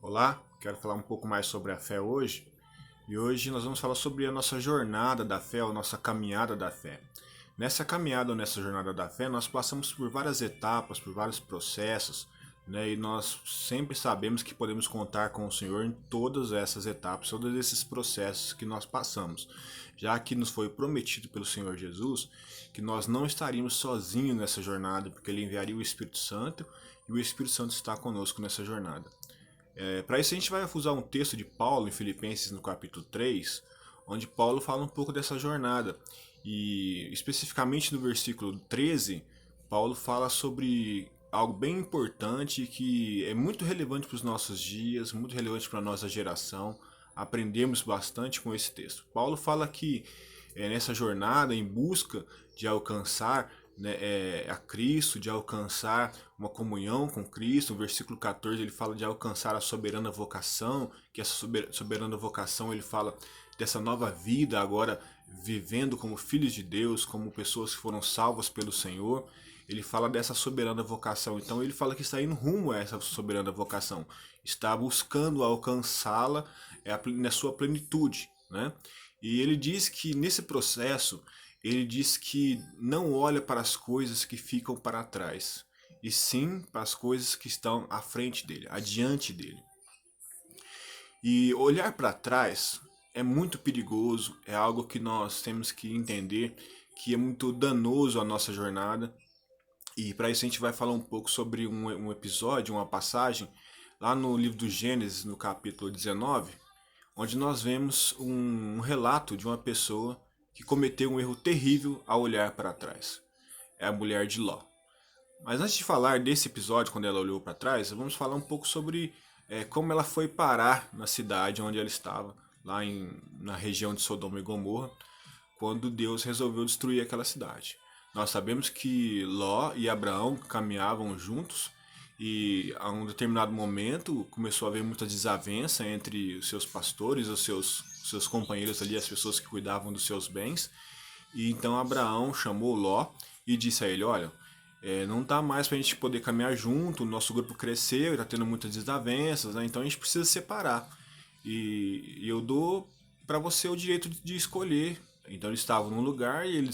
Olá, quero falar um pouco mais sobre a fé hoje. E hoje nós vamos falar sobre a nossa jornada da fé, a nossa caminhada da fé. Nessa caminhada ou nessa jornada da fé, nós passamos por várias etapas, por vários processos, né? E nós sempre sabemos que podemos contar com o Senhor em todas essas etapas, todos esses processos que nós passamos, já que nos foi prometido pelo Senhor Jesus que nós não estaríamos sozinhos nessa jornada, porque Ele enviaria o Espírito Santo e o Espírito Santo está conosco nessa jornada. Para isso a gente vai usar um texto de Paulo em Filipenses no capítulo 3, onde Paulo fala um pouco dessa jornada. E especificamente no versículo 13, Paulo fala sobre algo bem importante que é muito relevante para os nossos dias, muito relevante para a nossa geração. Aprendemos bastante com esse texto. Paulo fala que nessa jornada em busca de alcançar, né, a Cristo, de alcançar uma comunhão com Cristo. No versículo 14 ele fala de alcançar a soberana vocação, que essa soberana vocação ele fala dessa nova vida agora vivendo como filhos de Deus, como pessoas que foram salvas pelo Senhor. Ele fala dessa soberana vocação, então ele fala que está indo rumo a essa soberana vocação, está buscando alcançá-la na sua plenitude, né? E ele diz que nesse processo ele diz que não olha para as coisas que ficam para trás, e sim para as coisas que estão à frente dele, adiante dele. E olhar para trás é muito perigoso, é algo que nós temos que entender que é muito danoso à nossa jornada. E para isso a gente vai falar um pouco sobre um episódio, uma passagem, lá no livro do Gênesis, no capítulo 19, onde nós vemos um relato de uma pessoa que cometeu um erro terrível ao olhar para trás. É a mulher de Ló. Mas antes de falar desse episódio, quando ela olhou para trás, vamos falar um pouco sobre como ela foi parar na cidade onde ela estava, na região de Sodoma e Gomorra, quando Deus resolveu destruir aquela cidade. Nós sabemos que Ló e Abraão caminhavam juntos e a um determinado momento começou a haver muita desavença entre os seus pastores, os seus companheiros ali, as pessoas que cuidavam dos seus bens. E então Abraão chamou Ló e disse a ele: olha, não dá mais para a gente poder caminhar junto, o nosso grupo cresceu, está tendo muitas desavenças, né? Então a gente precisa separar. E eu dou para você o direito de escolher. Então eles estavam num lugar e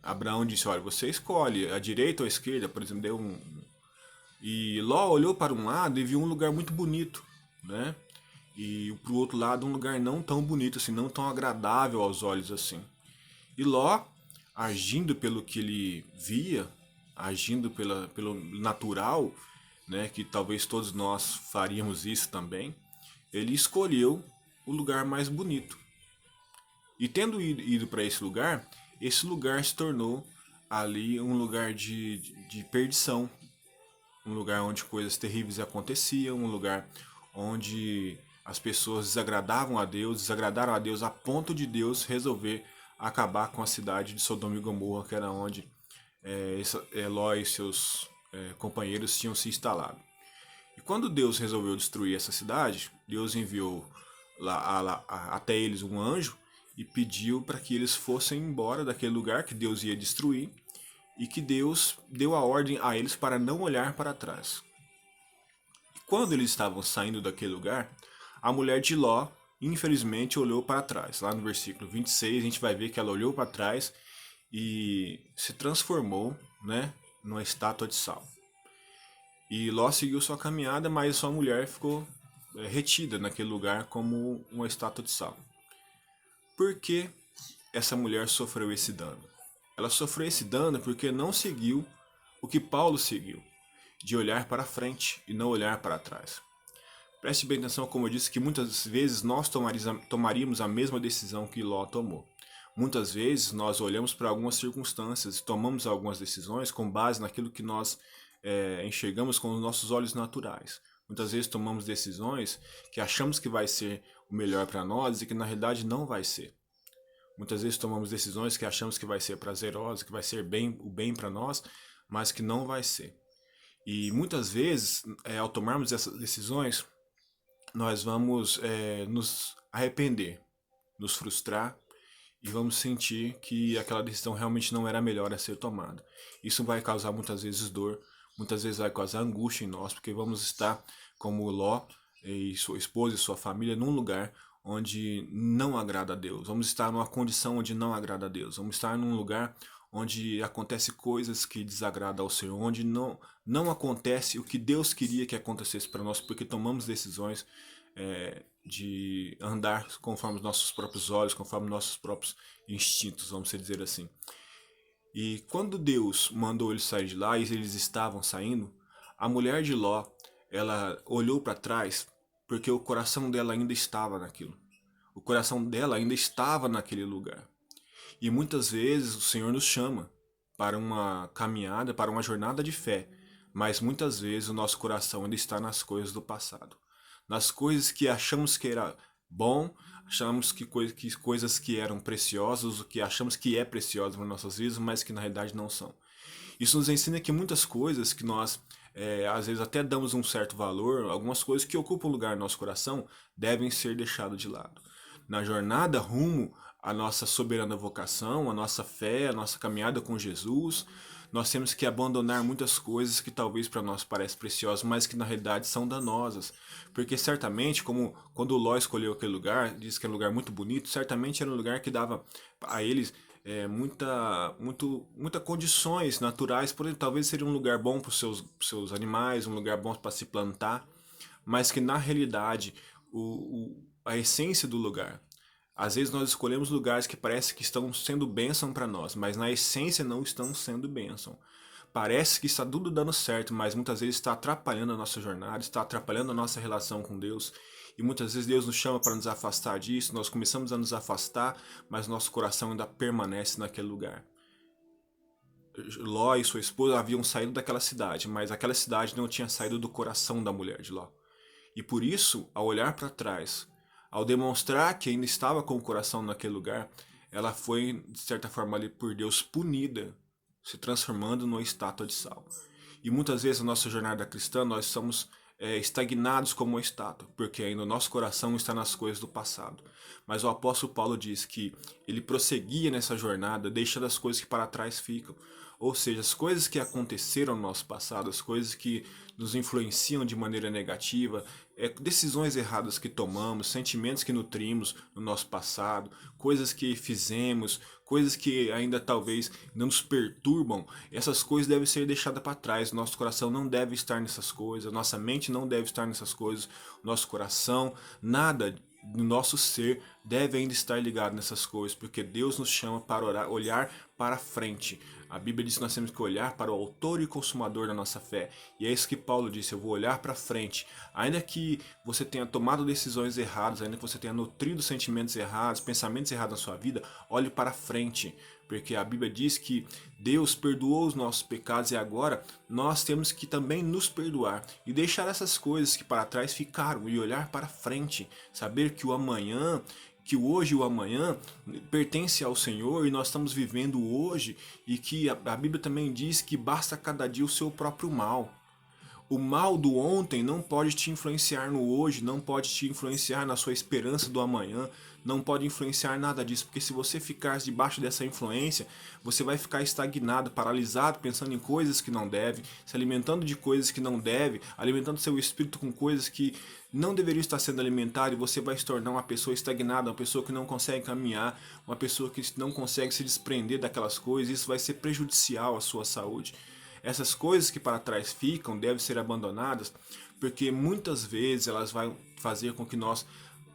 Abraão disse: olha, você escolhe a direita ou a esquerda, por exemplo, e Ló olhou para um lado e viu um lugar muito bonito, né? E para o outro lado um lugar não tão bonito assim, não tão agradável aos olhos assim. E Ló, agindo pelo que ele via, agindo pelo natural, né, que talvez todos nós faríamos isso também, ele escolheu o lugar mais bonito. E tendo ido para esse lugar se tornou ali um lugar de perdição, um lugar onde coisas terríveis aconteciam, um lugar onde as pessoas desagradaram a Deus a ponto de Deus resolver acabar com a cidade de Sodoma e Gomorra, que era onde Eló e seus companheiros tinham se instalado. E quando Deus resolveu destruir essa cidade, Deus enviou até eles um anjo e pediu para que eles fossem embora daquele lugar que Deus ia destruir e que Deus deu a ordem a eles para não olhar para trás. E quando eles estavam saindo daquele lugar, a mulher de Ló, infelizmente, olhou para trás. Lá no versículo 26, a gente vai ver que ela olhou para trás e se transformou, né, numa estátua de sal. E Ló seguiu sua caminhada, mas sua mulher ficou retida naquele lugar como uma estátua de sal. Por que essa mulher sofreu esse dano? Ela sofreu esse dano porque não seguiu o que Paulo seguiu, de olhar para frente e não olhar para trás. Preste bem atenção, como eu disse, que muitas vezes nós tomaríamos a mesma decisão que Ló tomou. Muitas vezes nós olhamos para algumas circunstâncias e tomamos algumas decisões com base naquilo que nós enxergamos com os nossos olhos naturais. Muitas vezes tomamos decisões que achamos que vai ser o melhor para nós e que na realidade não vai ser. Muitas vezes tomamos decisões que achamos que vai ser prazerosa, que vai ser o bem para nós, mas que não vai ser. E muitas vezes, ao tomarmos essas decisões, nós vamos nos arrepender, nos frustrar e vamos sentir que aquela decisão realmente não era a melhor a ser tomada. Isso vai causar muitas vezes dor, muitas vezes vai causar angústia em nós, porque vamos estar como Ló e sua esposa e sua família num lugar onde não agrada a Deus. Vamos estar numa condição onde não agrada a Deus. Vamos estar num lugar onde acontece coisas que desagradam ao Senhor, onde não acontece o que Deus queria que acontecesse para nós, porque tomamos decisões de andar conforme os nossos próprios olhos, conforme os nossos próprios instintos, vamos dizer assim. E quando Deus mandou eles sair de lá e eles estavam saindo, a mulher de Ló, ela olhou para trás porque o coração dela ainda estava naquilo. O coração dela ainda estava naquele lugar. E muitas vezes o Senhor nos chama para uma caminhada, para uma jornada de fé, mas muitas vezes o nosso coração ainda está nas coisas do passado, nas coisas que achamos que era bom, achamos que coisas que eram preciosas, o que achamos que é precioso para nossas vidas, mas que na realidade não são. Isso nos ensina que muitas coisas que nós às vezes até damos um certo valor, algumas coisas que ocupam lugar no nosso coração devem ser deixadas de lado. Na jornada rumo à nossa soberana vocação, à nossa fé, à nossa caminhada com Jesus, nós temos que abandonar muitas coisas que talvez para nós parecem preciosas, mas que na realidade são danosas. Porque certamente, como quando Ló escolheu aquele lugar, disse que era um lugar muito bonito, certamente era um lugar que dava a eles muita condições naturais. Por exemplo, talvez seria um lugar bom para os seus animais, um lugar bom para se plantar, mas que na realidade a essência do lugar. Às vezes nós escolhemos lugares que parece que estão sendo bênção para nós, mas na essência não estão sendo bênção. Parece que está tudo dando certo, mas muitas vezes está atrapalhando a nossa jornada, está atrapalhando a nossa relação com Deus. E muitas vezes Deus nos chama para nos afastar disso, nós começamos a nos afastar, mas nosso coração ainda permanece naquele lugar. Ló e sua esposa haviam saído daquela cidade, mas aquela cidade não tinha saído do coração da mulher de Ló. E por isso, ao olhar para trás, ao demonstrar que ainda estava com o coração naquele lugar, ela foi, de certa forma, ali por Deus punida, se transformando numa estátua de sal. E muitas vezes na nossa jornada cristã nós somos estagnados como uma estátua, porque ainda o nosso coração está nas coisas do passado. Mas o apóstolo Paulo diz que ele prosseguia nessa jornada, deixando as coisas que para trás ficam. Ou seja, as coisas que aconteceram no nosso passado, as coisas que nos influenciam de maneira negativa, decisões erradas que tomamos, sentimentos que nutrimos no nosso passado, coisas que fizemos, coisas que ainda talvez não nos perturbam, essas coisas devem ser deixadas para trás. Nosso coração não deve estar nessas coisas, nossa mente não deve estar nessas coisas, nosso coração, nada no nosso ser deve ainda estar ligado nessas coisas, porque Deus nos chama para olhar para frente. A Bíblia diz que nós temos que olhar para o autor e consumador da nossa fé. E é isso que Paulo disse, eu vou olhar para frente. Ainda que você tenha tomado decisões erradas, ainda que você tenha nutrido sentimentos errados, pensamentos errados na sua vida, olhe para frente. Porque a Bíblia diz que Deus perdoou os nossos pecados e agora nós temos que também nos perdoar e deixar essas coisas que para trás ficaram e olhar para frente. Saber que o amanhã, que o hoje e o amanhã pertence ao Senhor e nós estamos vivendo hoje, e que a Bíblia também diz que basta cada dia o seu próprio mal. O mal do ontem não pode te influenciar no hoje, não pode te influenciar na sua esperança do amanhã, não pode influenciar nada disso, porque se você ficar debaixo dessa influência, você vai ficar estagnado, paralisado, pensando em coisas que não deve, se alimentando de coisas que não deve, alimentando seu espírito com coisas que não deveriam estar sendo alimentadas, e você vai se tornar uma pessoa estagnada, uma pessoa que não consegue caminhar, uma pessoa que não consegue se desprender daquelas coisas, e isso vai ser prejudicial à sua saúde. Essas coisas que para trás ficam devem ser abandonadas, porque muitas vezes elas vão fazer com que nós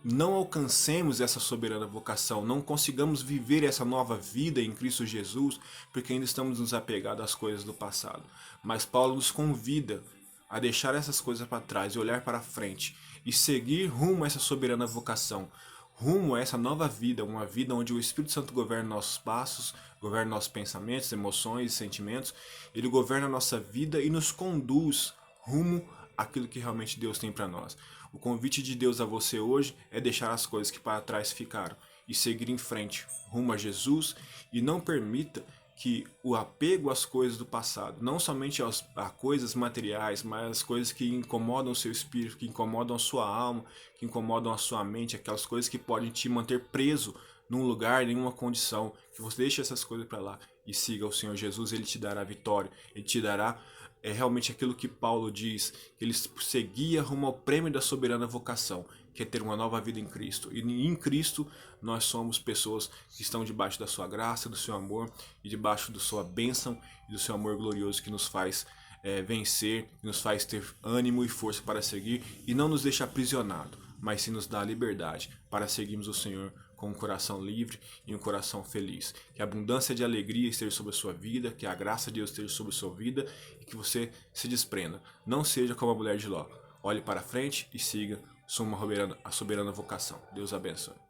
não alcancemos essa soberana vocação, não consigamos viver essa nova vida em Cristo Jesus, porque ainda estamos nos apegados às coisas do passado. Mas Paulo nos convida a deixar essas coisas para trás e olhar para frente e seguir rumo a essa soberana vocação, rumo a essa nova vida, uma vida onde o Espírito Santo governa nossos passos, governa nossos pensamentos, emoções e sentimentos. Ele governa a nossa vida e nos conduz rumo àquilo que realmente Deus tem para nós. O convite de Deus a você hoje é deixar as coisas que para trás ficaram e seguir em frente, rumo a Jesus, e não permita que o apego às coisas do passado, não somente a coisas materiais, mas as coisas que incomodam o seu espírito, que incomodam a sua alma, que incomodam a sua mente, aquelas coisas que podem te manter preso num lugar, em uma condição, que você deixe essas coisas para lá e siga o Senhor Jesus. Ele te dará vitória, Ele te dará é realmente aquilo que Paulo diz, que ele seguia rumo ao prêmio da soberana vocação, que é ter uma nova vida em Cristo. E em Cristo nós somos pessoas que estão debaixo da sua graça, do seu amor e debaixo da sua bênção e do seu amor glorioso que nos faz vencer, que nos faz ter ânimo e força para seguir e não nos deixa aprisionado, mas sim nos dá a liberdade para seguirmos o Senhor com um coração livre e um coração feliz. Que a abundância de alegria esteja sobre a sua vida, que a graça de Deus esteja sobre a sua vida e que você se desprenda. Não seja como a mulher de Ló. Olhe para frente e siga a soberana vocação. Deus abençoe.